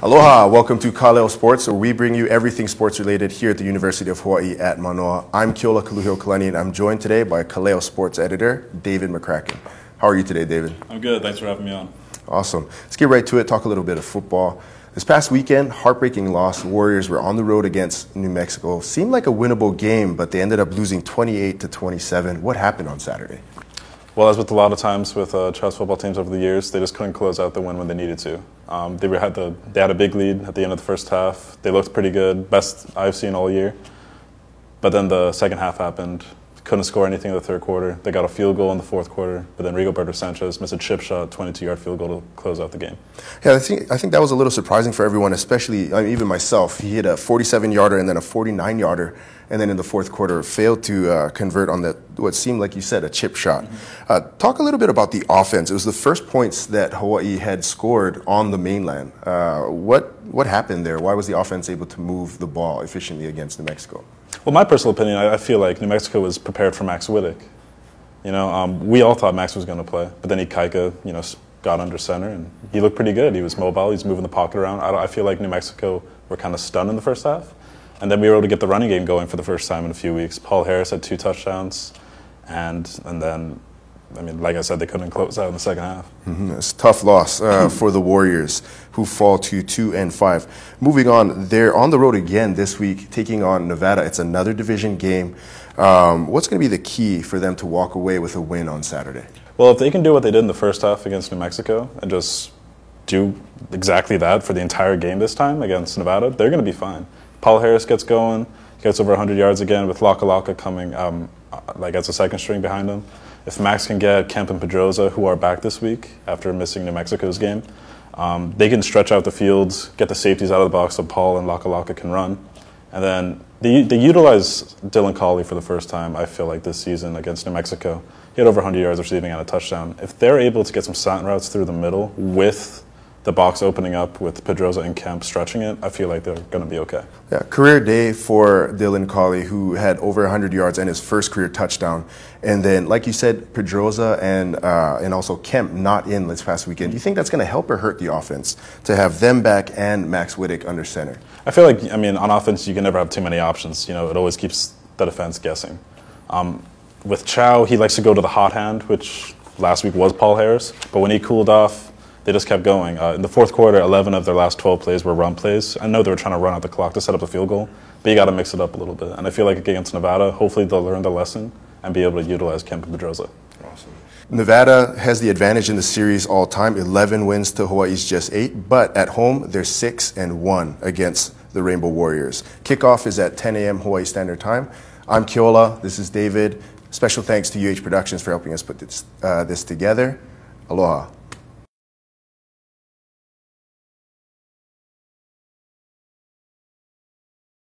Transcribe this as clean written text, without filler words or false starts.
Aloha, welcome to Kaleo Sports, where we bring you everything sports related here at the University of Hawaii at Manoa. I'm Keola Kaluhio-Kalani, and I'm joined today by Kaleo Sports editor, David McCracken. How are you today, David? I'm good. Thanks for having me on. Awesome. Let's get right to it, talk a little bit of football. This past weekend, heartbreaking loss. Warriors were on the road against New Mexico. Seemed like a winnable game, but they ended up losing 28-27. What happened on Saturday? Well, as with a lot of times with Charles football teams over the years, they just couldn't close out the win when they needed to. They had a big lead at the end of the first half. They looked pretty good, best I've seen all year. But then the second half happened. Couldn't score anything in the third quarter. They got a field goal in the fourth quarter, but then Rigoberto Sanchez missed a chip shot, 22-yard field goal to close out the game. Yeah, I think that was a little surprising for everyone, especially even myself. He hit a 47-yarder and then a 49-yarder, and then in the fourth quarter failed to convert on what seemed like you said, a chip shot. Mm-hmm. Talk a little bit about the offense. It was the first points that Hawaii had scored on the mainland. What happened there? Why was the offense able to move the ball efficiently against New Mexico? Well, my personal opinion, I feel like New Mexico was prepared for Max Wittek. We all thought Max was going to play, but then Ikaika, got under center, and he looked pretty good. He was mobile. He was moving the pocket around. I feel like New Mexico were kind of stunned in the first half, and then we were able to get the running game going for the first time in a few weeks. Paul Harris had 2 touchdowns, and then, like I said, they couldn't close out in the second half. Mm-hmm. It's a tough loss for the Warriors, who fall to 2-5. Moving on, they're on the road again this week, taking on Nevada. It's another division game. What's going to be the key for them to walk away with a win on Saturday? Well, if they can do what they did in the first half against New Mexico and just do exactly that for the entire game this time against Nevada, they're going to be fine. Paul Harris gets going, gets over 100 yards again with Laka Laka coming as a second string behind him. If Max can get Kemp and Pedroza, who are back this week after missing New Mexico's game, they can stretch out the fields, get the safeties out of the box so Paul and Laka Laka can run. And then they utilize Dylan Collie for the first time, I feel like, this season against New Mexico. He had over 100 yards receiving and a touchdown. If they're able to get some slant routes through the middle with the box opening up with Pedroza and Kemp stretching it, I feel like they're going to be okay. Yeah, career day for Dylan Collie, who had over 100 yards and his first career touchdown. And then, like you said, Pedroza and also Kemp not in this past weekend. Do you think that's going to help or hurt the offense to have them back and Max Wittek under center? I feel like, on offense, you can never have too many options. It always keeps the defense guessing. With Chow, he likes to go to the hot hand, which last week was Paul Harris. But when he cooled off, they just kept going. In the fourth quarter, 11 of their last 12 plays were run plays. I know they were trying to run out the clock to set up the field goal, but you got to mix it up a little bit. And I feel like against Nevada, hopefully they'll learn the lesson and be able to utilize Kemp and Pedroza. Awesome. Nevada has the advantage in the series all time, 11 wins to Hawaii's just 8, but at home they're 6-1 against the Rainbow Warriors. Kickoff is at 10 a.m. Hawaii Standard Time. I'm Keola. This is David. Special thanks to UH Productions for helping us put this together. Aloha.